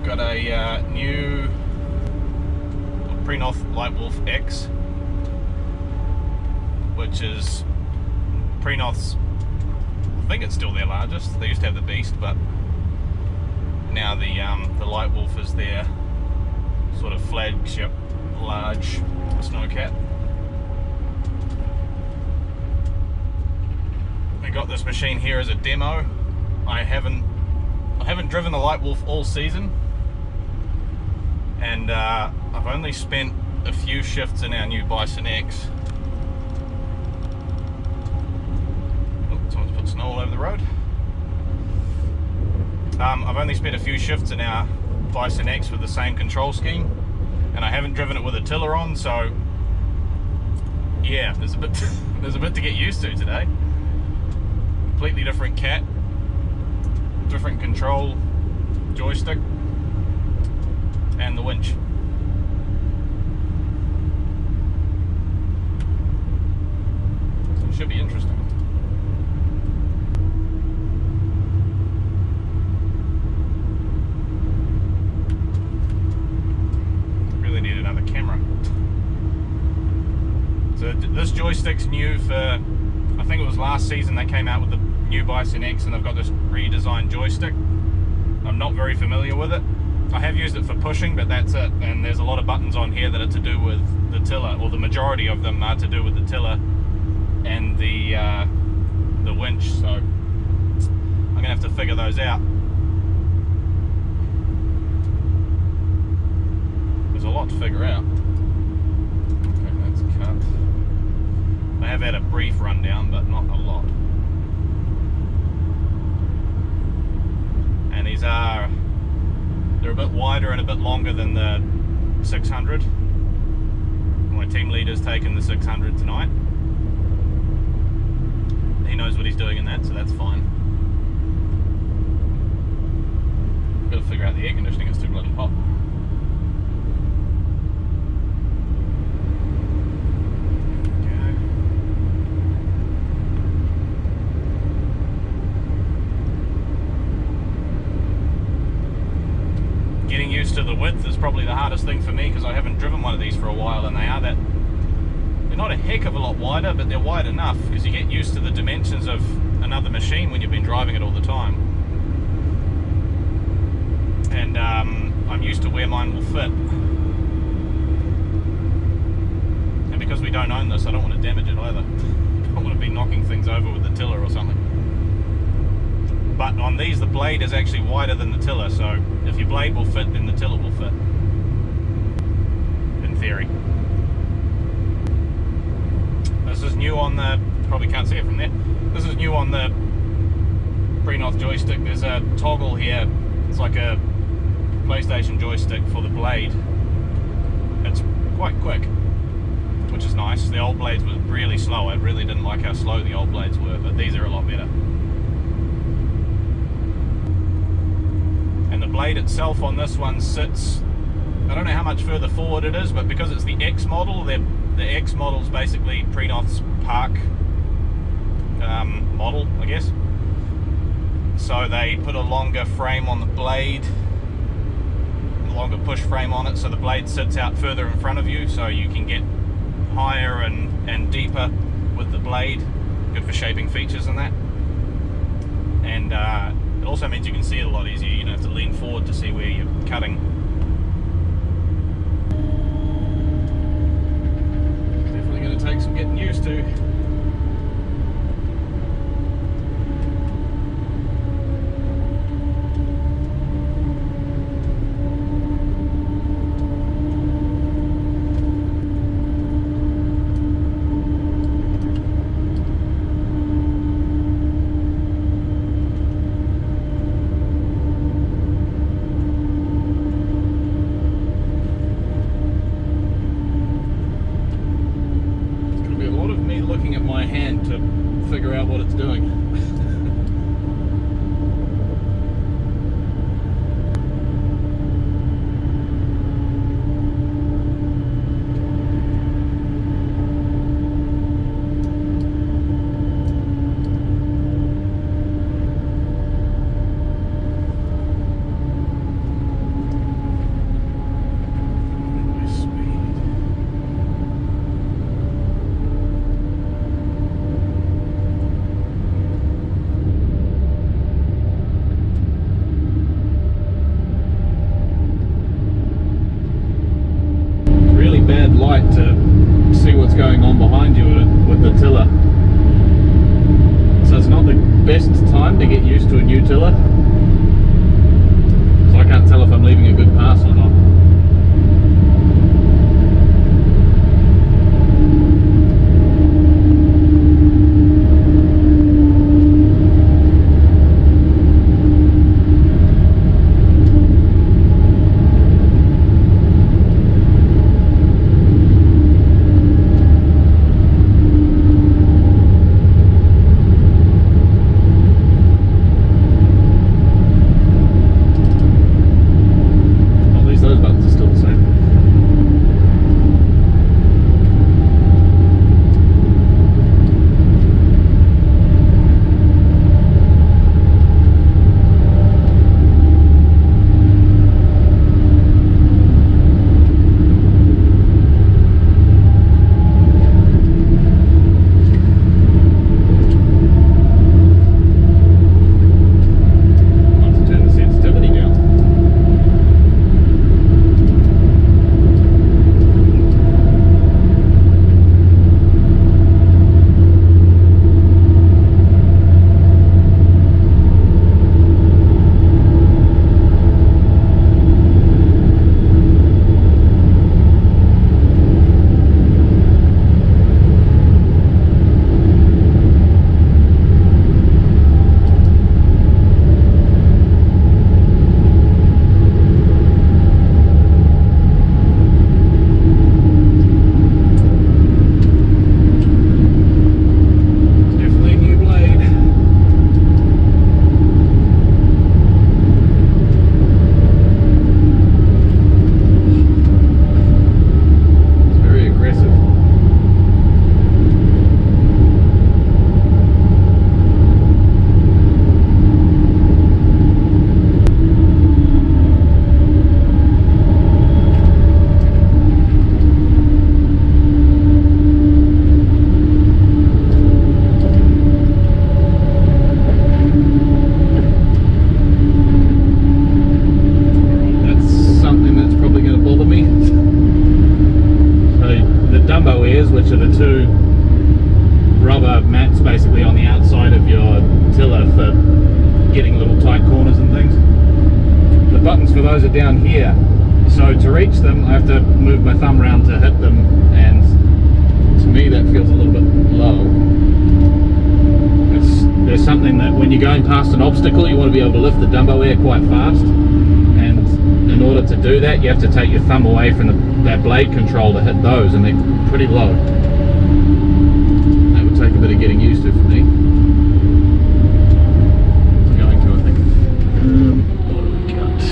got a new Prinoth Leitwolf X, which is Prinoth's, I think it's still their largest. They used to have the Beast, but now the Leitwolf is their sort of flagship large snowcat. I got this machine here as a demo. I haven't driven the Leitwolf all season, and I've only spent a few shifts in our new Bison X. Oh, someone's put snow all over the road. I've only spent a few shifts in our Bison X with the same control scheme, and I haven't driven it with a tiller on, so yeah, there's a bit to get used to today. Completely different cat, different control joystick, and the winch. So it should be interesting. Really need another camera. So this joystick's new for, I think it was last season they came out with the new Bison X, and they've got this redesigned joystick. I'm not very familiar with it. I have used it for pushing, but that's it. And there's a lot of buttons on here that are to do with the tiller, or the majority of them are to do with the tiller and the winch. So I'm gonna have to figure those out. There's a lot to figure out. Okay, that's cut. I have had a brief rundown, but not a lot. And these are, they're a bit wider and a bit longer than the 600. My team leader's taken the 600 tonight. He knows what he's doing in that, so that's fine. Got to figure out the air conditioning, it's too bloody hot. Getting used to the width is probably the hardest thing for me, because I haven't driven one of these for a while, and they're not a heck of a lot wider, but they're wide enough because you get used to the dimensions of another machine when you've been driving it all the time. And I'm used to where mine will fit. And because we don't own this, I don't want to damage it either. I don't want to be knocking things over with the tiller or something. But on these, the blade is actually wider than the tiller, so if your blade will fit, then the tiller will fit, in theory. This is new on the, probably can't see it from there, this is new on the Prinoth joystick. There's a toggle here, it's like a PlayStation joystick for the blade. It's quite quick, which is nice. The old blades were really slow. I really didn't like how slow the old blades were, but these are a lot better. And the blade itself on this one sits, I don't know how much further forward it is, but because it's the X model, the X model is basically Prinoth's park model, I guess. So they put a longer frame on the blade, a longer push frame on it, so the blade sits out further in front of you, so you can get higher and deeper with the blade. Good for shaping features and that. And it also means you can see it a lot easier. You don't have to lean forward to see where you're cutting. Definitely going to take some getting used to. used to a new tiller, so I can't tell if I'm leaving a good pass or not. Which are the two rubber mats basically on the outside of your tiller for getting little tight corners and things. The buttons for those are down here, so to reach them I have to move my thumb around to hit them, and to me that feels a little bit low. There's something that when you're going past an obstacle you want to be able to lift the Dumbo air quite fast, and in order to do that you have to take your thumb away from that blade control to hit those, and they're pretty low. That would take a bit of getting used to for me. It's going to, I think. What do we got?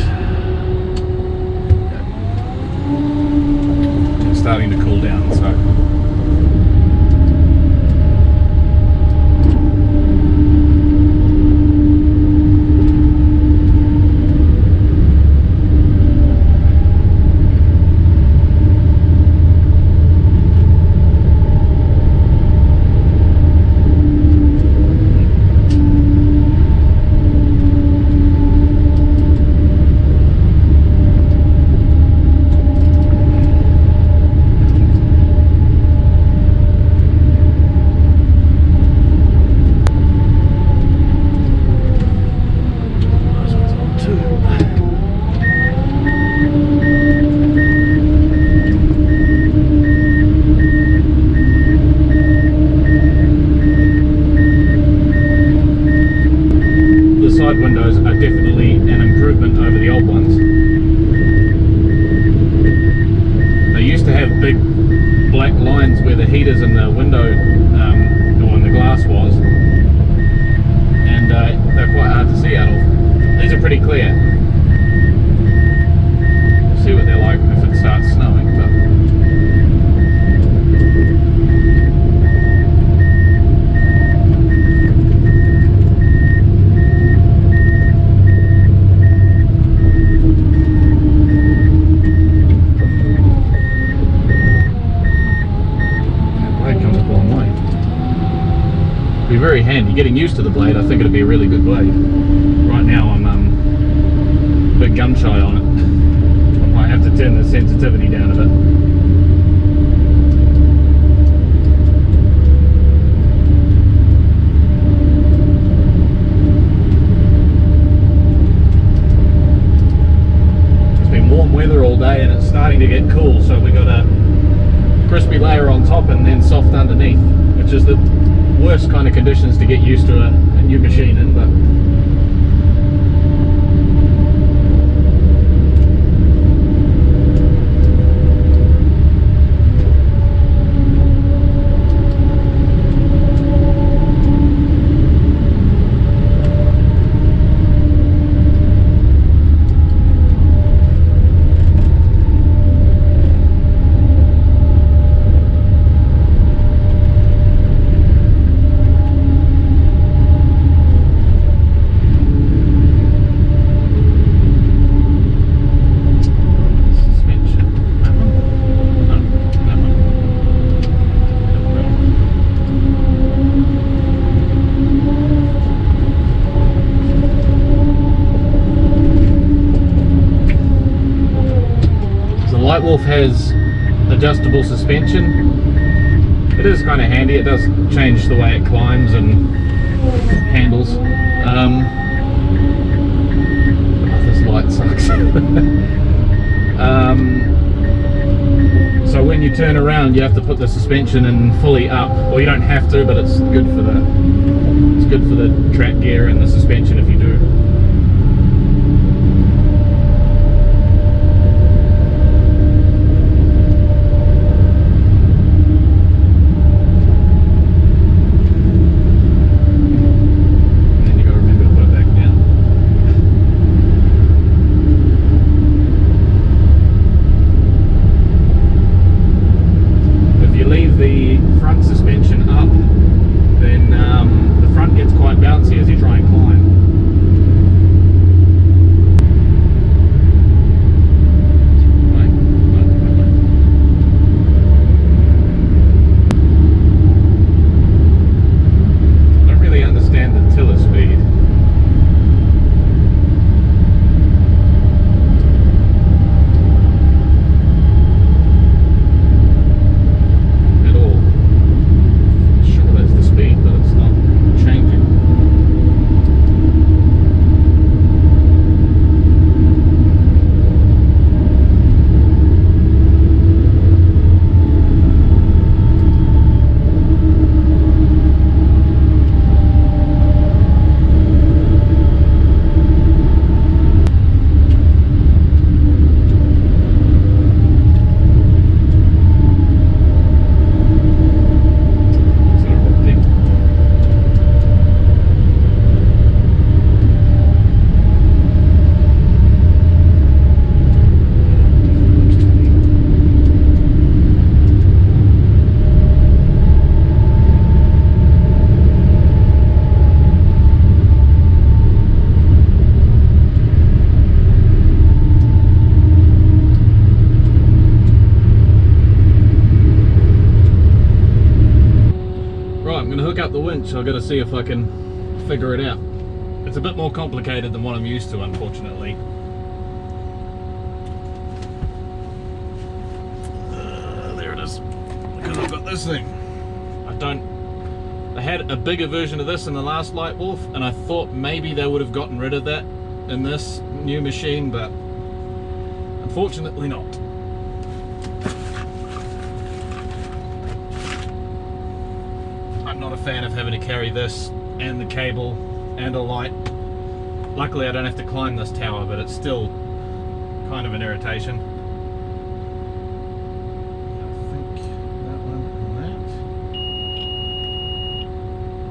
It's starting to cool down, so windows are definitely an improvement over the old ones. They used to have big black lines where the heaters in the window or in the glass was, and they're quite hard to see out of. These are pretty clear. We'll see what they're like if it starts snowing. Be very handy. Getting used to the blade, I think it'd be a really good blade. Right now I'm a bit gun shy on it. I might have to turn the sensitivity down a bit. starting to get cool, so we got a crispy layer on top and then soft underneath, which is the worst kind of conditions to get used to a new machine in, but Leitwolf has adjustable suspension. It is kind of handy. It does change the way it climbs and handles. This light sucks. So when you turn around, you have to put the suspension in fully up. Well, you don't have to, but it's good for the track gear and the suspension if you do. Up the winch, I've got to see if I can figure it out. It's a bit more complicated than what I'm used to, unfortunately. There it is. Because I've got this thing. I had a bigger version of this in the last Leitwolf, and I thought maybe they would have gotten rid of that in this new machine, but unfortunately not. I'm not a fan of having to carry this and the cable and a light. Luckily I don't have to climb this tower, but it's still kind of an irritation. I think that one and that.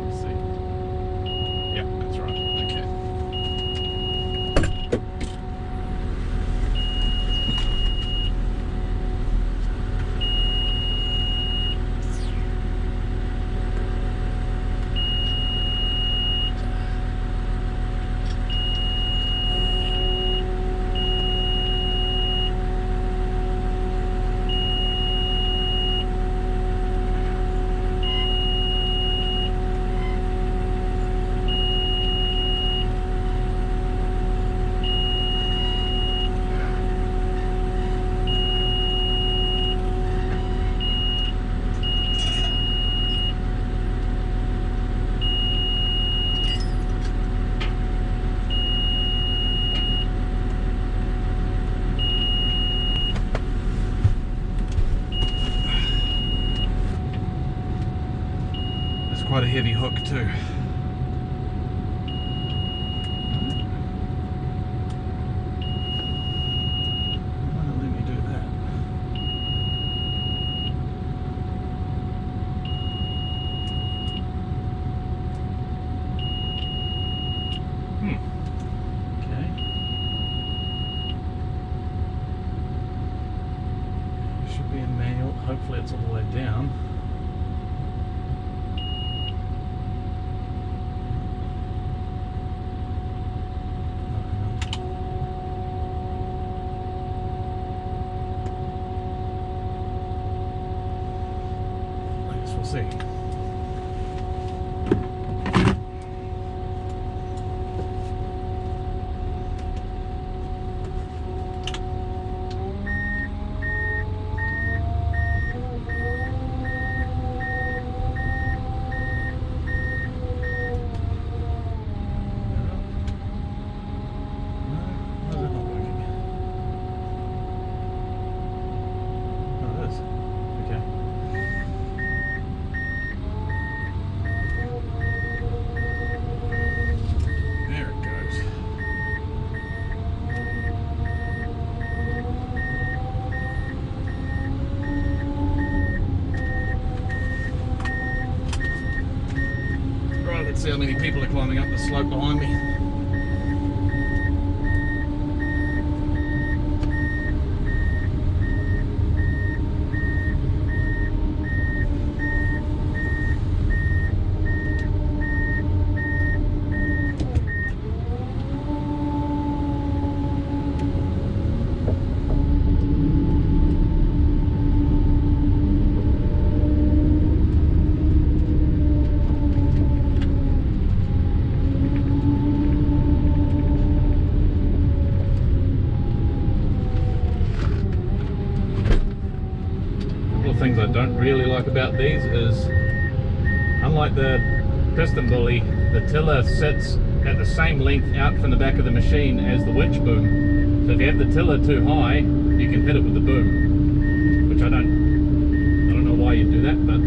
Let's see. Yeah, that's right. Okay. heavy hook too. Let me do that. Okay. Should be in manual. Hopefully it's all the way down. See. See how many people are climbing up the slope behind me. Things I don't really like about these is, unlike the piston bully, the tiller sits at the same length out from the back of the machine as the winch boom. So if you have the tiller too high, you can hit it with the boom, which I don't know why you do that, but